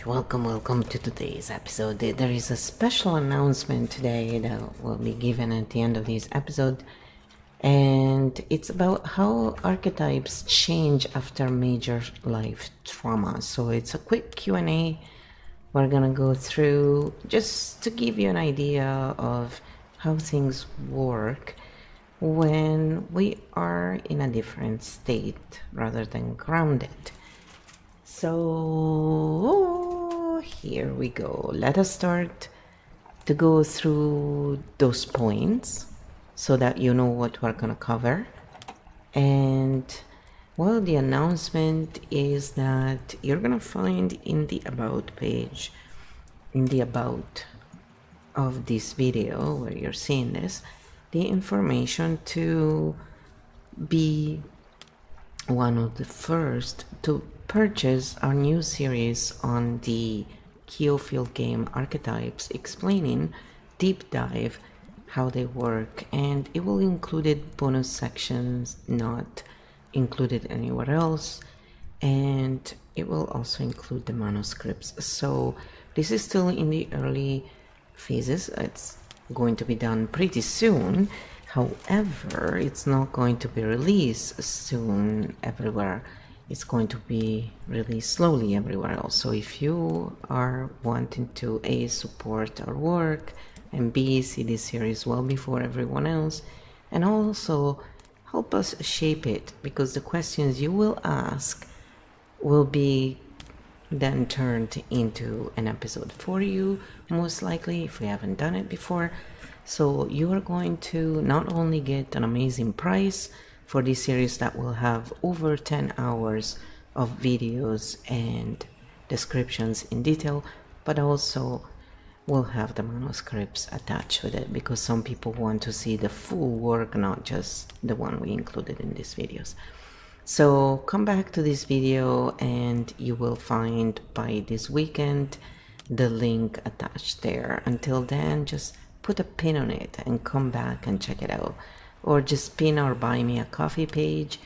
Welcome to today's episode. There is a special announcement today that will be given at the end of this episode, and it's about how archetypes change after major life trauma. So it's a quick Q&A we're gonna go through just to give you an idea of how things work when we are in a different state rather than grounded. So here we go. Let us start to go through those points so that you know what we're going to cover. And well, the announcement is that you're going to find in the About page, in the About of this video where you're seeing this, the information to be one of the first to purchase our new series on the KEO Field game Archetypes, explaining deep dive how they work, and it will include bonus sections not included anywhere else, and it will also include the manuscripts. So this is still in the early phases. It's going to be done pretty soon. However, it's not going to be released soon everywhere. It's going to be released slowly everywhere else. So if you are wanting to A, support our work, and B, see this series well before everyone else, and also help us shape it, because the questions you will ask will be then turned into an episode for you, most likely, if we haven't done it before. So you are going to not only get an amazing price for this series that will have over 10 hours of videos and descriptions in detail, but also will have the manuscripts attached with it, because some people want to see the full work, not just the one we included in these videos. So come back to this video and you will find by this weekend the link attached there. Until then, just put a pin on it and come back and check it out, or just pin our Buy Me a Coffee page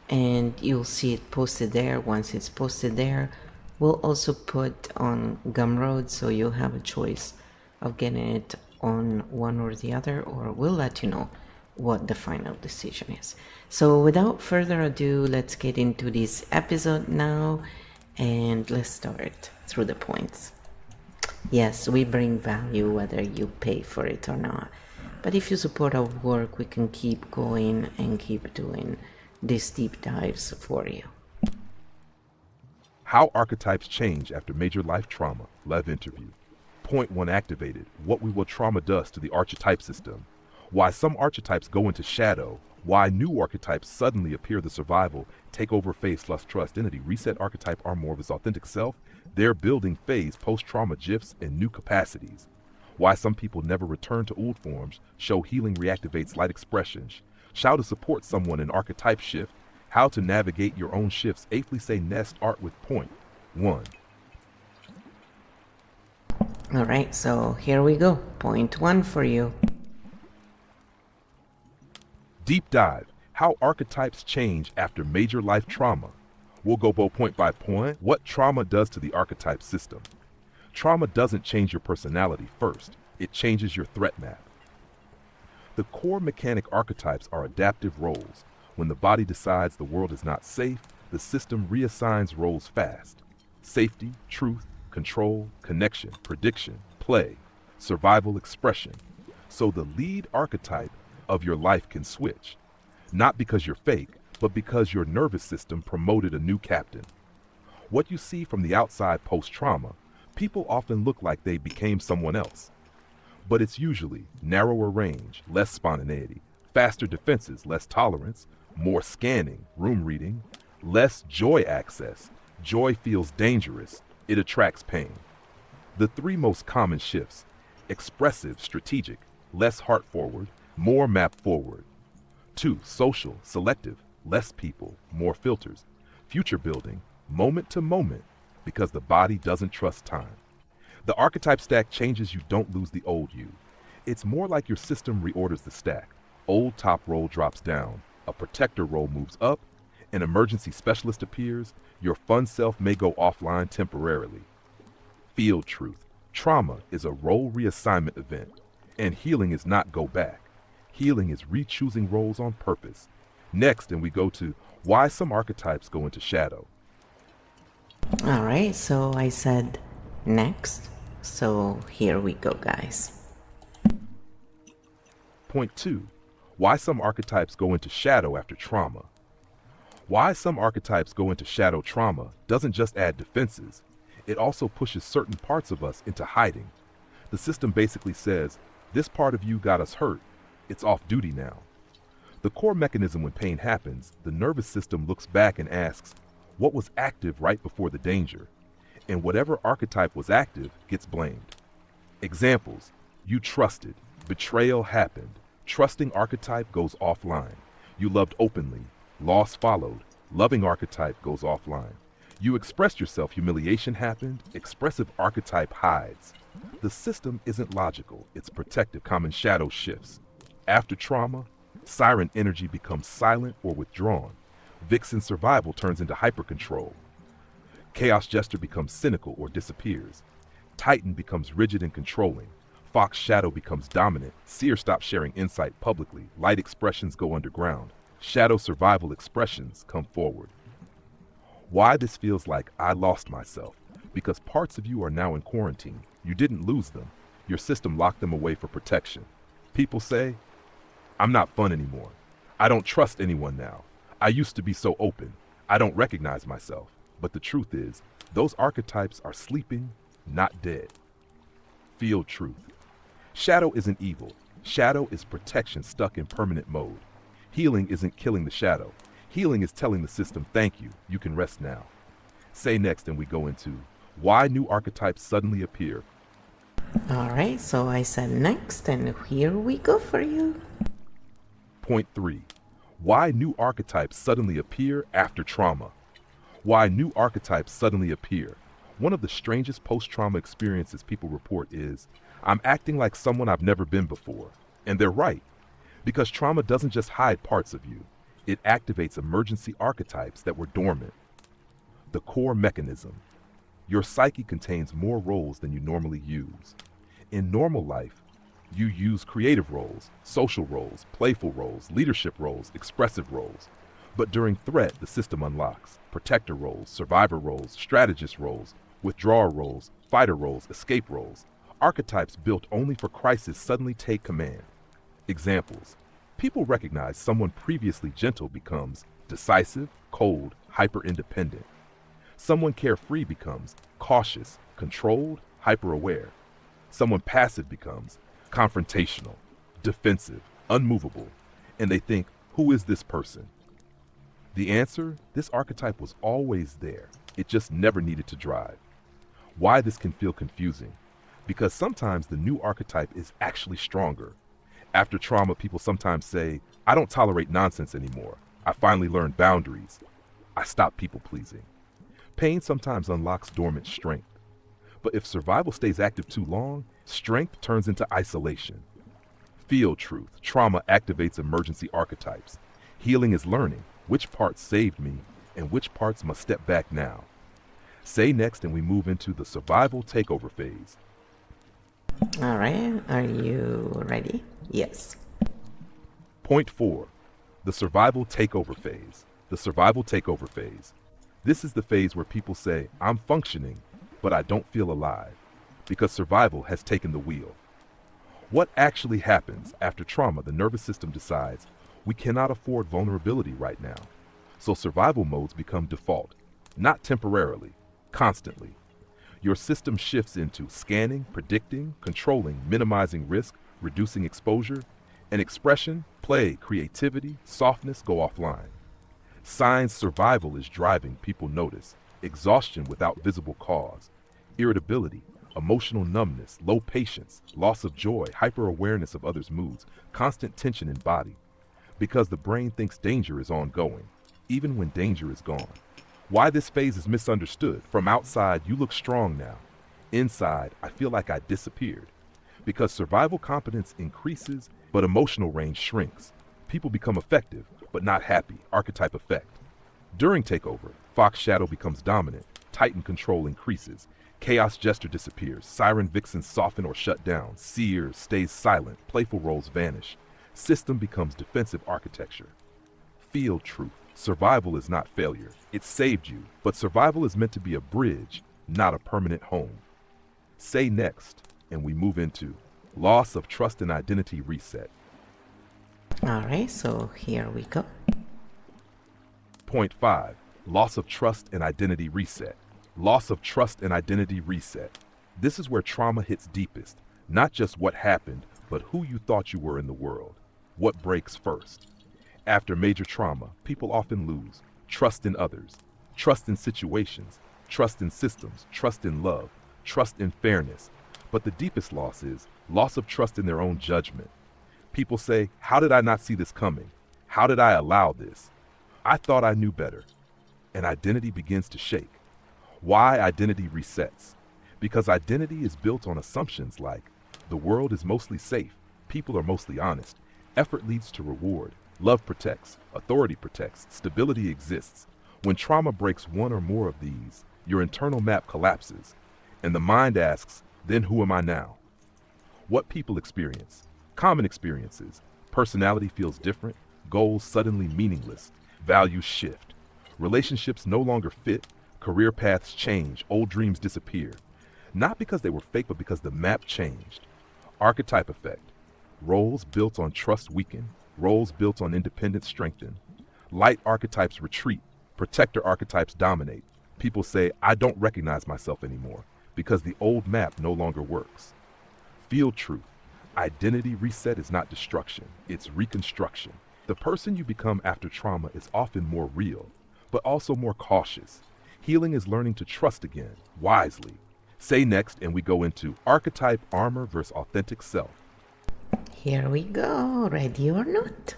and you'll see it posted there. Once it's posted there, we'll also put on Gumroad, so you'll have a choice of getting it on one or the other, or we'll let you know what the final decision is. So without further ado, let's get into this episode now, and let's start through the points. Yes, we bring value whether you pay for it or not, but if you support our work, we can keep going and keep doing these deep dives for you. How archetypes change after major life trauma. Live interview. Point 1 activated. What we will trauma does to the archetype system. Why some archetypes go into shadow. Why new archetypes suddenly appear. The survival, takeover phase, lust, trust, entity, reset archetype are more of his authentic self. Their building phase, post-trauma gifs, and new capacities. Why some people never return to old forms. Show healing reactivates light expressions. How to support someone in archetype shift. How to navigate your own shifts. Eighthly say nest art with point 1. Alright, so here we go. Point 1 for you. Deep dive. How archetypes change after major life trauma. We'll go point by point. What trauma does to the archetype system. Trauma doesn't change your personality first. It changes your threat map. The core mechanic archetypes are adaptive roles. When the body decides the world is not safe, the system reassigns roles fast. Safety, truth, control, connection, prediction, play, survival, expression. So the lead archetype of your life can switch. Not because you're fake, but because your nervous system promoted a new captain. What you see from the outside post-trauma, people often look like they became someone else. But it's usually narrower range, less spontaneity, faster defenses, less tolerance, more scanning, room reading, less joy access. Joy feels dangerous. It attracts pain. The 3 most common shifts: expressive, strategic, less heart forward, more map forward. 2, social, selective, less people, more filters. Future building, moment to moment, because the body doesn't trust time. The archetype stack changes. You don't lose the old you. It's more like your system reorders the stack. Old top roll drops down, a protector roll moves up, An emergency specialist appears, your fun self may go offline temporarily. Field truth. Trauma is a role reassignment event, and healing is not go back. Healing is re-choosing roles on purpose. Next, and we go to why some archetypes go into shadow. All right, so I said next. So here we go, guys. Point 2. Why some archetypes go into shadow after trauma. Why some archetypes go into shadow trauma doesn't just add defenses, it also pushes certain parts of us into hiding. The system basically says, this part of you got us hurt, it's off duty now. The core mechanism when pain happens, the nervous system looks back and asks, what was active right before the danger? And whatever archetype was active gets blamed. Examples, you trusted, betrayal happened, trusting archetype goes offline. You loved openly, loss followed, loving archetype goes offline. You expressed yourself, humiliation happened, expressive archetype hides. The system isn't logical, it's protective, common shadow shifts. After trauma, siren energy becomes silent or withdrawn. Vixen survival turns into hyper-control. Chaos Jester becomes cynical or disappears. Titan becomes rigid and controlling. Fox Shadow becomes dominant. Seer stops sharing insight publicly. Light expressions go underground. Shadow survival expressions come forward. Why this feels like I lost myself? Because parts of you are now in quarantine. You didn't lose them. Your system locked them away for protection. People say, I'm not fun anymore. I don't trust anyone now. I used to be so open. I don't recognize myself. But the truth is, those archetypes are sleeping, not dead. Field truth. Shadow isn't evil. Shadow is protection stuck in permanent mode. Healing isn't killing the shadow. Healing is telling the system, thank you, you can rest now. Say next and we go into why new archetypes suddenly appear. All right, so I said next, and here we go for you. Point 3. Why new archetypes suddenly appear after trauma. Why new archetypes suddenly appear. One of the strangest post-trauma experiences people report is, I'm acting like someone I've never been before. And they're right. Because trauma doesn't just hide parts of you. It activates emergency archetypes that were dormant. The core mechanism. Your psyche contains more roles than you normally use. In normal life, you use creative roles, social roles, playful roles, leadership roles, expressive roles. But during threat, the system unlocks protector roles, survivor roles, strategist roles, withdrawer roles, fighter roles, escape roles. Archetypes built only for crisis suddenly take command. Examples. People recognize someone previously gentle becomes decisive, cold, hyper-independent. Someone carefree becomes cautious, controlled, hyper-aware. Someone passive becomes confrontational, defensive, unmovable. And they think, who is this person? The answer, this archetype was always there. It just never needed to drive. Why this can feel confusing? Because sometimes the new archetype is actually stronger. After trauma, people sometimes say, I don't tolerate nonsense anymore. I finally learned boundaries. I stopped people-pleasing. Pain sometimes unlocks dormant strength. But if survival stays active too long, strength turns into isolation. Field truth. Trauma activates emergency archetypes. Healing is learning which parts saved me and which parts must step back now. Say next and we move into the survival takeover phase. All right, are you ready? Yes. Point 4. The survival takeover phase. The survival takeover phase. This is the phase where people say, I'm functioning, but I don't feel alive, because survival has taken the wheel. What actually happens after trauma? The nervous system decides, we cannot afford vulnerability right now. So survival modes become default, not temporarily, constantly. Your system shifts into scanning, predicting, controlling, minimizing risk, reducing exposure, and expression, play, creativity, softness go offline. Signs survival is driving people notice, exhaustion without visible cause, irritability, emotional numbness, low patience, loss of joy, hyper-awareness of others' moods, constant tension in body. Because the brain thinks danger is ongoing, even when danger is gone. Why this phase is misunderstood. From outside, you look strong now. Inside, I feel like I disappeared. Because survival competence increases, but emotional range shrinks. People become effective, but not happy. Archetype effect. During takeover, Fox Shadow becomes dominant, Titan control increases, Chaos Jester disappears, Siren Vixen soften or shut down, Seer stays silent, playful roles vanish, system becomes defensive architecture. Field truth. Survival is not failure. It saved you, but survival is meant to be a bridge, not a permanent home. Say next, and we move into loss of trust and identity reset. Alright, so here we go. Point 5. Loss of trust and identity reset. Loss of trust and identity reset. This is where trauma hits deepest. Not just what happened, but who you thought you were in the world. What breaks first? After major trauma, people often lose trust in others, trust in situations, trust in systems, trust in love, trust in fairness. But the deepest loss is loss of trust in their own judgment. People say, how did I not see this coming? How did I allow this? I thought I knew better. And identity begins to shake. Why identity resets? Because identity is built on assumptions like the world is mostly safe, people are mostly honest, effort leads to reward, love protects, authority protects, stability exists. When trauma breaks one or more of these, your internal map collapses, and the mind asks, then who am I now? What people experience? Common experiences. Personality feels different, goals suddenly meaningless, values shift. Relationships no longer fit, career paths change, old dreams disappear. Not because they were fake, but because the map changed. Archetype effect. Roles built on trust weaken, roles built on independence strengthen. Light archetypes retreat, protector archetypes dominate. People say, I don't recognize myself anymore, because the old map no longer works. Field truth. Identity reset is not destruction, it's reconstruction. The person you become after trauma is often more real, but also more cautious. Healing is learning to trust again, wisely. Say next, and we go into archetype armor versus authentic self. Here we go, ready or not.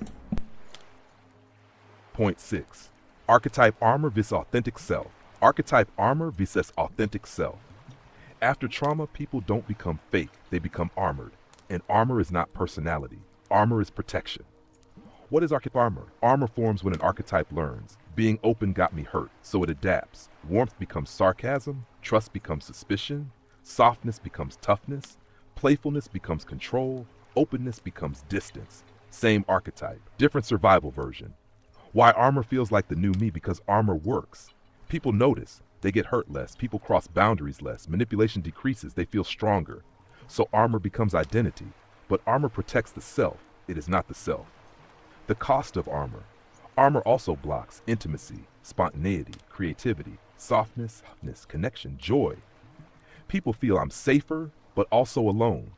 Point 6. Archetype armor versus authentic self. Archetype armor versus authentic self. After trauma, people don't become fake, they become armored. And armor is not personality. Armor is protection. What is archetype armor? Armor forms when an archetype learns. Being open got me hurt, so it adapts. Warmth becomes sarcasm, trust becomes suspicion, softness becomes toughness, playfulness becomes control, openness becomes distance. Same archetype, different survival version. Why armor feels like the new me? Because armor works. People notice, they get hurt less, people cross boundaries less, manipulation decreases, they feel stronger. So armor becomes identity, but armor protects the self, it is not the self. The cost of armor. Armor also blocks intimacy, spontaneity, creativity, softness, connection, joy. People feel I'm safer, but also alone.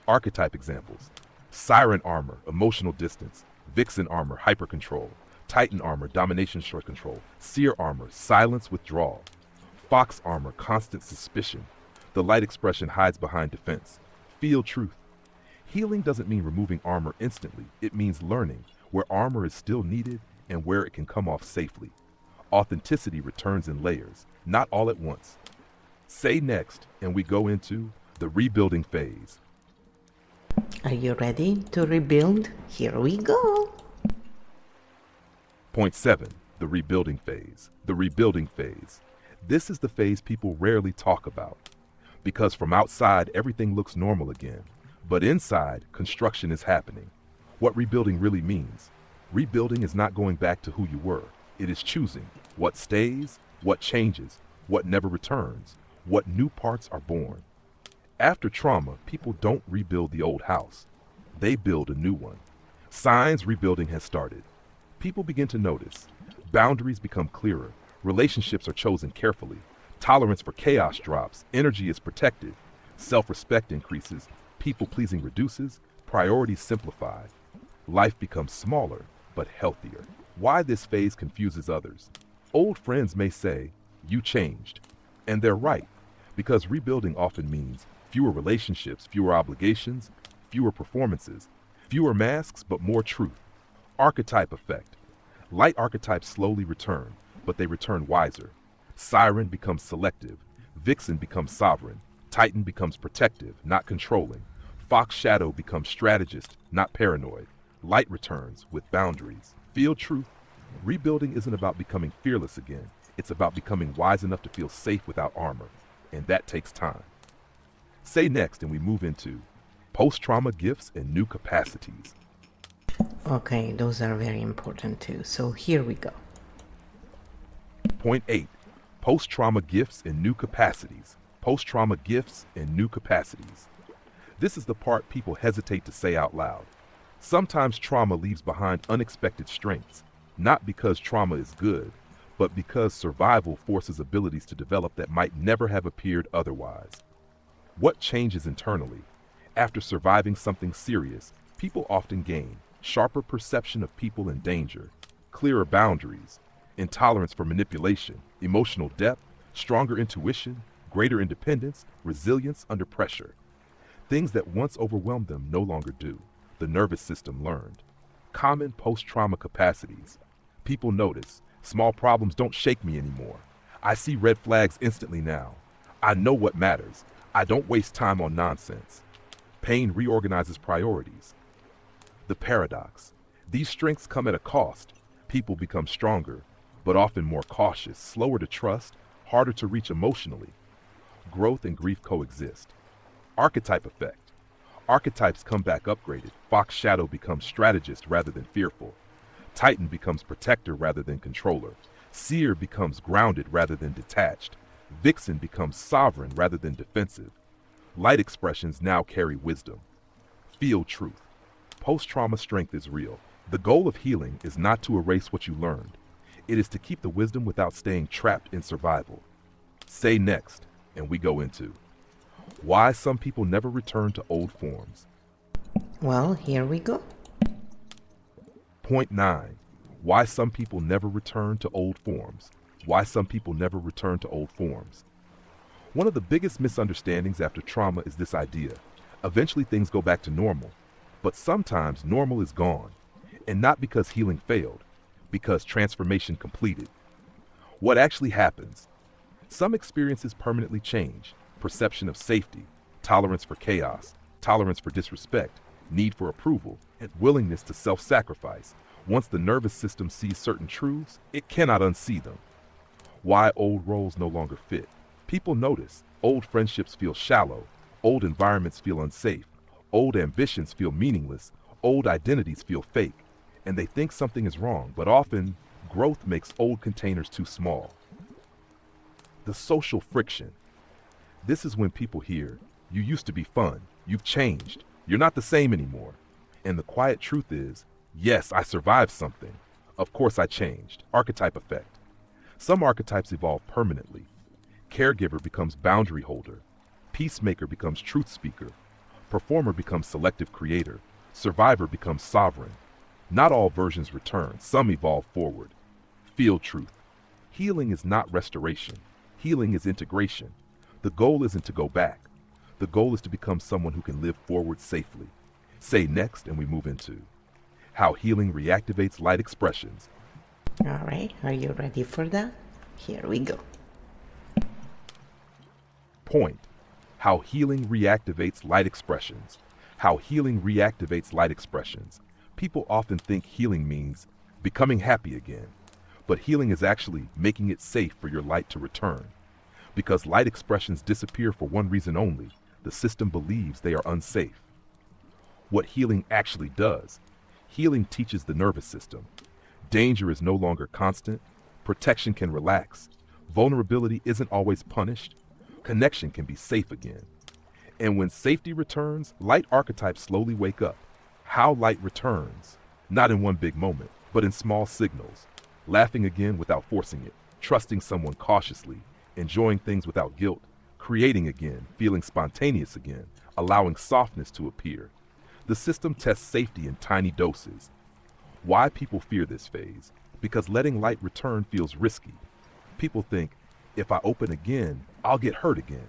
Archetype examples. Siren armor, emotional distance. Vixen armor, hyper-control. Titan armor, domination, short control. Seer armor, silence, withdrawal. Fox armor, constant suspicion. The light expression hides behind defense. Field truth. Healing doesn't mean removing armor instantly. It means learning where armor is still needed and where it can come off safely. Authenticity returns in layers, not all at once. Say next, and we go into the rebuilding phase. Are you ready to rebuild? Here we go. Point 7. The rebuilding phase. The rebuilding phase. This is the phase people rarely talk about. Because from outside, everything looks normal again. But inside, construction is happening. What rebuilding really means. Rebuilding is not going back to who you were. It is choosing what stays, what changes, what never returns, what new parts are born. After trauma, people don't rebuild the old house. They build a new one. Signs rebuilding has started. People begin to notice. Boundaries become clearer. Relationships are chosen carefully. Tolerance for chaos drops. Energy is protected. Self-respect increases. People-pleasing reduces. Priorities simplify. Life becomes smaller, but healthier. Why this phase confuses others. Old friends may say, you changed. And they're right, because rebuilding often means fewer relationships, fewer obligations, fewer performances, fewer masks, but more truth. Archetype effect. Light archetypes slowly return, but they return wiser. Siren becomes selective. Vixen becomes sovereign. Titan becomes protective, not controlling. Fox Shadow becomes strategist, not paranoid. Light returns with boundaries. Field truth. Rebuilding isn't about becoming fearless again. It's about becoming wise enough to feel safe without armor, and that takes time. Say next, and we move into post-trauma gifts and new capacities. Okay, those are very important too. So here we go. Point 8. Post-trauma gifts and new capacities. Post-trauma gifts and new capacities. This is the part people hesitate to say out loud. Sometimes trauma leaves behind unexpected strengths, not because trauma is good, but because survival forces abilities to develop that might never have appeared otherwise. What changes internally? After surviving something serious, people often gain sharper perception of people in danger, clearer boundaries, intolerance for manipulation, emotional depth, stronger intuition, greater independence, resilience under pressure. Things that once overwhelmed them no longer do. The nervous system learned. Common post-trauma capacities. People notice, small problems don't shake me anymore. I see red flags instantly now. I know what matters. I don't waste time on nonsense. Pain reorganizes priorities. The paradox. These strengths come at a cost. People become stronger, but often more cautious, slower to trust, harder to reach emotionally. Growth and grief coexist. Archetype effect. Archetypes come back upgraded. Fox Shadow becomes strategist rather than fearful. Titan becomes protector rather than controller. Seer becomes grounded rather than detached. Vixen becomes sovereign rather than defensive. Light expressions now carry wisdom. Feel truth. Post-trauma strength is real. The goal of healing is not to erase what you learned. It is to keep the wisdom without staying trapped in survival. Say next, and we go into why some people never return to old forms. Well, here we go. Point 9. Why some people never return to old forms. Why some people never return to old forms. One of the biggest misunderstandings after trauma is this idea. Eventually things go back to normal, but sometimes normal is gone, and not because healing failed, because transformation completed. What actually happens? Some experiences permanently change. Perception of safety, tolerance for chaos, tolerance for disrespect, need for approval, and willingness to self-sacrifice. Once the nervous system sees certain truths, it cannot unsee them. Why old roles no longer fit. People notice. Old friendships feel shallow. Old environments feel unsafe. Old ambitions feel meaningless. Old identities feel fake. And they think something is wrong, but often growth makes old containers too small. The social friction. This is when people hear, you used to be fun, you've changed, you're not the same anymore. And the quiet truth is, yes, I survived something. Of course I changed. Archetype effect. Some archetypes evolve permanently. Caregiver becomes boundary holder. Peacemaker becomes truth speaker. Performer becomes selective creator. Survivor becomes sovereign. Not all versions return. Some evolve forward. Feel truth. Healing is not restoration. Healing is integration. The goal isn't to go back. The goal is to become someone who can live forward safely. Say next, and we move into how healing reactivates light expressions. All right, are you ready for that? Here we go. Point. How healing reactivates light expressions. How healing reactivates light expressions. People often think healing means becoming happy again, but healing is actually making it safe for your light to return. Because light expressions disappear for one reason only, the system believes they are unsafe. What healing actually does. Healing teaches the nervous system. Danger is no longer constant. Protection can relax. Vulnerability isn't always punished. Connection can be safe again. And when safety returns, light archetypes slowly wake up. How light returns, not in one big moment, but in small signals. Laughing again without forcing it, trusting someone cautiously, enjoying things without guilt, creating again, feeling spontaneous again, allowing softness to appear. The system tests safety in tiny doses. Why people fear this phase? Because letting light return feels risky. People think, if I open again, I'll get hurt again.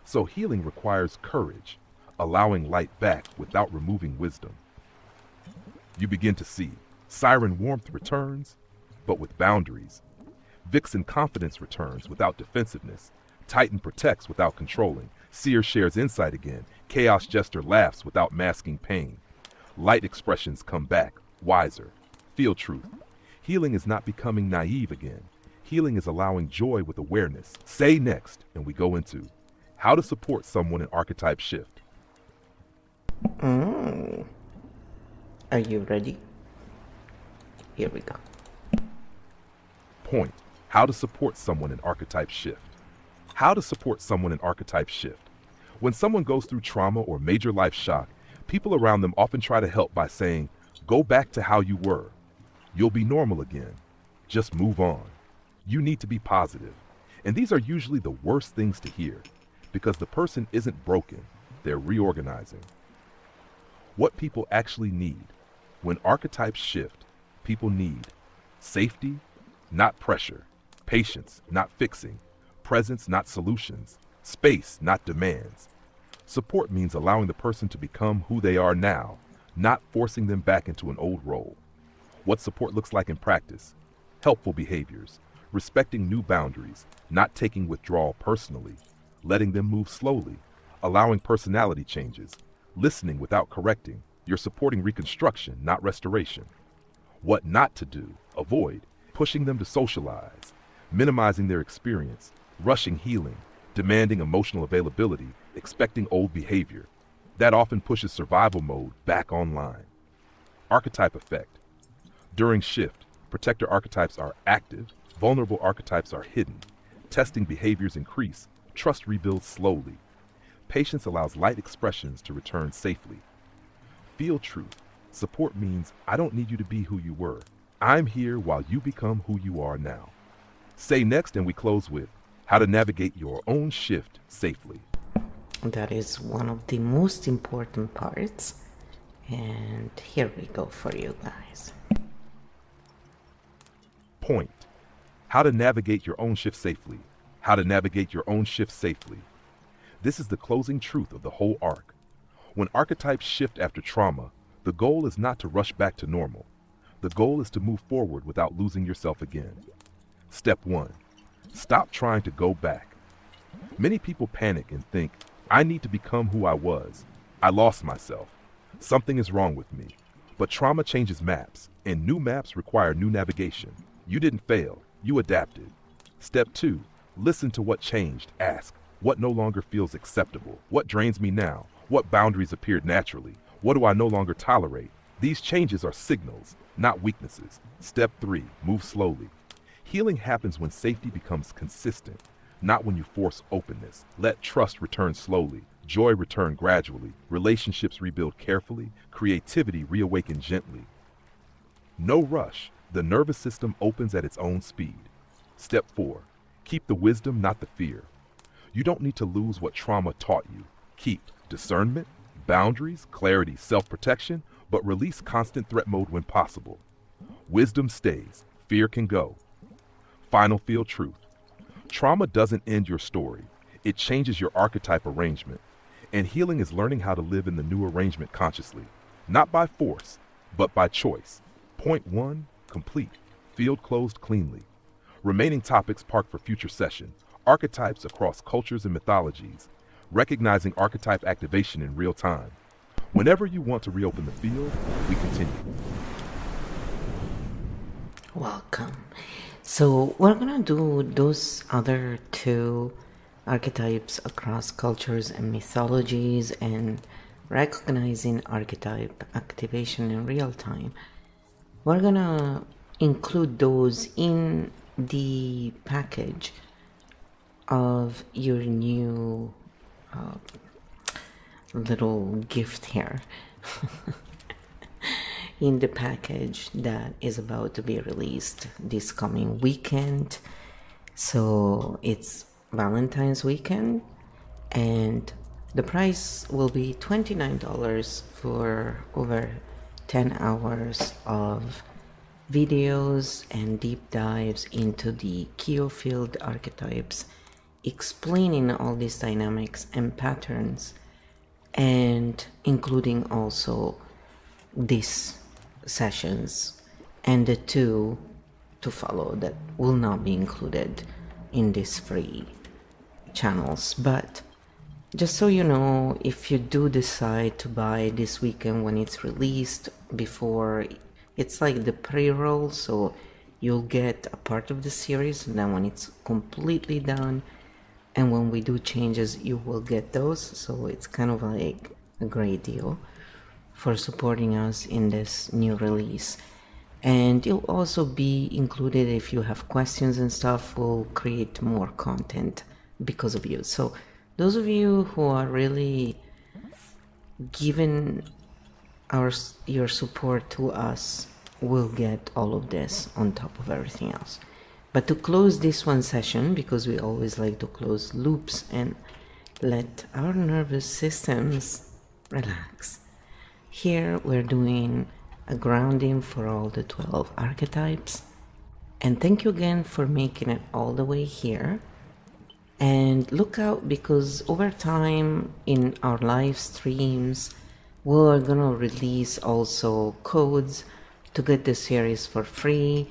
So healing requires courage, allowing light back without removing wisdom. You begin to see, siren warmth returns, but with boundaries. Vixen confidence returns without defensiveness. Titan protects without controlling. Seer shares insight again. Chaos jester laughs without masking pain. Light expressions come back, wiser. Feel truth. Healing is not becoming naive again. Healing is allowing joy with awareness. Say next, and we go into how to support someone in archetype shift. Are you ready? Here we go. Point. How to support someone in archetype shift. How to support someone in archetype shift. When someone goes through trauma or major life shock, people around them often try to help by saying, go back to how you were. You'll be normal again. Just move on. You need to be positive. And these are usually the worst things to hear because the person isn't broken. They're reorganizing. What people actually need. When archetypes shift, people need safety, not pressure, patience, not fixing, presence, not solutions, space, not demands. Support means allowing the person to become who they are now, not forcing them back into an old role. What support looks like in practice. Helpful behaviors, respecting new boundaries, not taking withdrawal personally, letting them move slowly, allowing personality changes, listening without correcting. You're supporting reconstruction, not restoration. What not to do, avoid, pushing them to socialize, minimizing their experience, rushing healing, demanding emotional availability, expecting old behavior. That often pushes survival mode back online. Archetype effect. During shift, protector archetypes are active, vulnerable archetypes are hidden. Testing behaviors increase, trust rebuilds slowly. Patience allows light expressions to return safely. Feel truth. Support means I don't need you to be who you were. I'm here while you become who you are now. Say next, and we close with how to navigate your own shift safely. That is one of the most important parts. And here we go for you guys. Point. How to navigate your own shift safely. How to navigate your own shift safely. This is the closing truth of the whole arc. When archetypes shift after trauma, the goal is not to rush back to normal. The goal is to move forward without losing yourself again. Step 1. Stop trying to go back. Many people panic and think, I need to become who I was. I lost myself. Something is wrong with me. But trauma changes maps, and new maps require new navigation. You didn't fail. You adapted. Step 2. Listen to what changed. Ask, what no longer feels acceptable? What drains me now? What boundaries appeared naturally? What do I no longer tolerate? These changes are signals, not weaknesses. Step 3. Move slowly. Healing happens when safety becomes consistent, not when you force openness. Let trust return slowly, joy return gradually, relationships rebuild carefully, creativity reawaken gently. No rush. The nervous system opens at its own speed. Step 4. Keep the wisdom, not the fear. You don't need to lose what trauma taught you. Keep discernment, boundaries, clarity, self-protection, but release constant threat mode when possible. Wisdom stays. Fear can go. Final field truth. Trauma doesn't end your story. It changes your archetype arrangement. And healing is learning how to live in the new arrangement consciously. Not by force, but by choice. Point 1, complete. Field closed cleanly. Remaining topics parked for future session. Archetypes across cultures and mythologies. Recognizing archetype activation in real time. Whenever you want to reopen the field, we continue. Welcome. So we're gonna do those other two archetypes across cultures and mythologies and recognizing archetype activation in real time. We're gonna include those in the package of your new little gift here. In the package that is about to be released this coming weekend. So it's Valentine's weekend, and the price will be $29 for over 10 hours of videos and deep dives into the KEO Field archetypes, explaining all these dynamics and patterns, and including also these sessions and the two to follow that will not be included in these free channels. But just so you know, if you do decide to buy this weekend when it's released, before, it's like the pre-roll, so you'll get a part of the series, and then when it's completely done and when we do changes, you will get those. So it's kind of like a great deal for supporting us in this new release. And you'll also be included if you have questions and stuff. We'll create more content because of you. So those of you who are really giving your support to us will get all of this on top of everything else. But to close this one session, because we always like to close loops and let our nervous systems relax, here we're doing a grounding for all the 12 archetypes. And thank you again for making it all the way here. And look out, because over time in our live streams, we're gonna release also codes to get the series for free.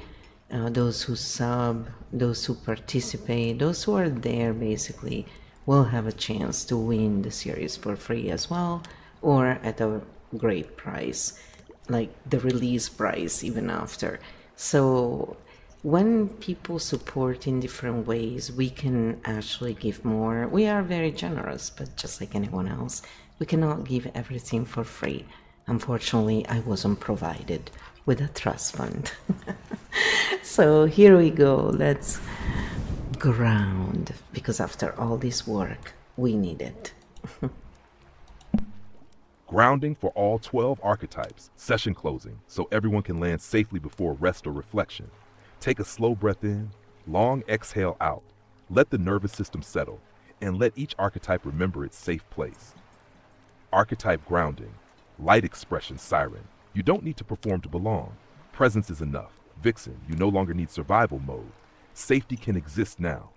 Those who sub, those who participate, those who are there basically will have a chance to win the series for free as well, or at a great price, like the release price even after. So when people support in different ways, we can actually give more. We are very generous, but just like anyone else, we cannot give everything for free. Unfortunately, I wasn't provided with a trust fund. So here we go. Let's ground, because after all this work, we need it. Grounding for all 12 archetypes. Session closing, so everyone can land safely before rest or reflection. Take a slow breath in, long exhale out. Let the nervous system settle, and let each archetype remember its safe place. Archetype grounding. Light expression siren. You don't need to perform to belong. Presence is enough. Vixen, you no longer need survival mode. Safety can exist now.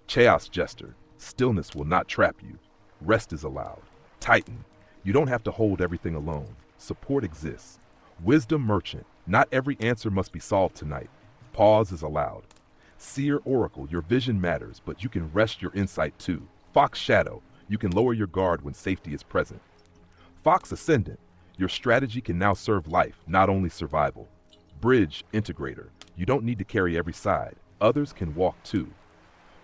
Chaos jester. Stillness will not trap you. Rest is allowed. Titan. You don't have to hold everything alone. Support exists. Wisdom merchant. Not every answer must be solved tonight. Pause is allowed. Seer oracle. Your vision matters, but you can rest your insight too. Fox shadow. You can lower your guard when safety is present. Fox ascendant. Your strategy can now serve life, not only survival. Bridge integrator. You don't need to carry every side. Others can walk too.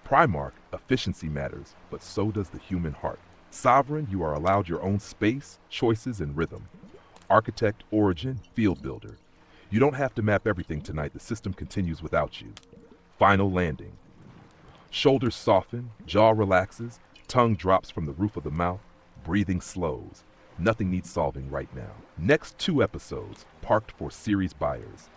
Primarch. Efficiency matters, but so does the human heart. Sovereign, you are allowed your own space, choices, and rhythm. Architect, origin, field builder. You don't have to map everything tonight. The system continues without you. Final landing. Shoulders soften, jaw relaxes, tongue drops from the roof of the mouth, breathing slows. Nothing needs solving right now. Next 2 episodes, parked for series buyers.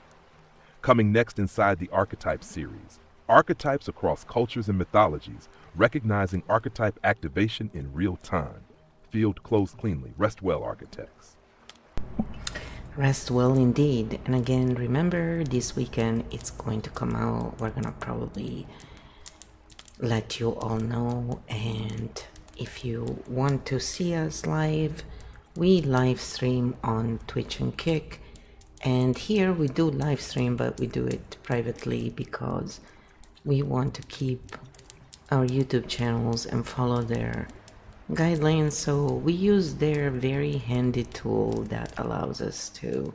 Coming next inside the Archetype series. Archetypes across cultures and mythologies, recognizing archetype activation in real time. Field closed cleanly. Rest well, architects. Rest well indeed. And again, remember, this weekend it's going to come out. We're gonna probably let you all know. And if you want to see us live, we live stream on Twitch and Kick. And here we do live stream, but we do it privately because we want to keep our YouTube channels and follow their guidelines. So we use their very handy tool that allows us to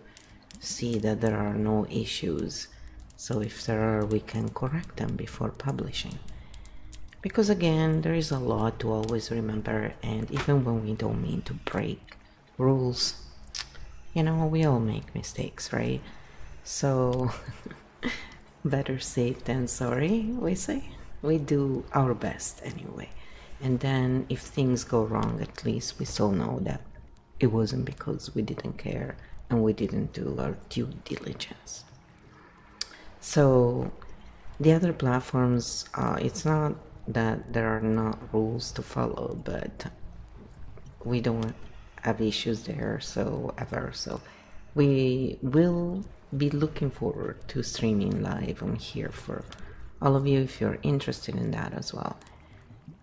see that there are no issues. So if there are, we can correct them before publishing. Because again, there is a lot to always remember, and even when we don't mean to break rules, you know, we all make mistakes, right? So better safe than sorry, we say. We do our best anyway. And then if things go wrong, at least we still know that it wasn't because we didn't care and we didn't do our due diligence. So the other platforms, it's not that there are not rules to follow, but we don't have issues there so ever. So we will be looking forward to streaming live on here for all of you if you're interested in that as well.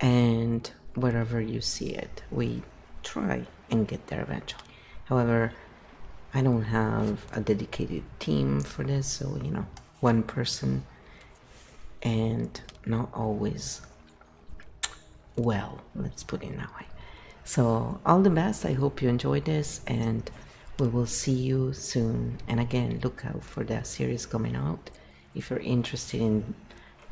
And wherever you see it, we try and get there eventually. However, I don't have a dedicated team for this, so you know, one person and not always well, let's put it that way. So all the best. I hope you enjoyed this, and we will see you soon. And again, look out for that series coming out. if you're interested in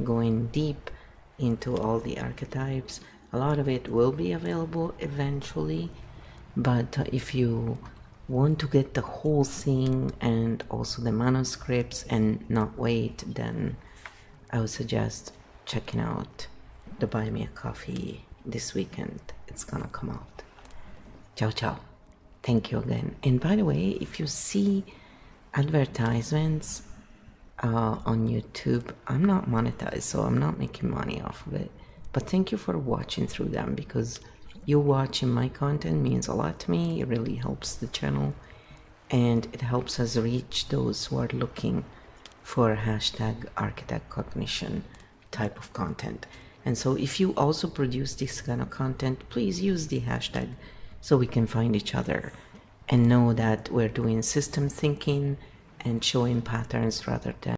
going deep into all the archetypes, a lot of it will be available eventually. But if you want to get the whole thing and also the manuscripts and not wait, then I would suggest checking out the Buy Me a Coffee this weekend. It's gonna come out. Ciao, ciao. Thank you again. And by the way, if you see advertisements on YouTube, I'm not monetized, so I'm not making money off of it. But thank you for watching through them, because you watching my content means a lot to me. It really helps the channel, and it helps us reach those who are looking for hashtag Architect Cognition type of content. And so if you also produce this kind of content, please use the hashtag so we can find each other and know that we're doing system thinking and showing patterns rather than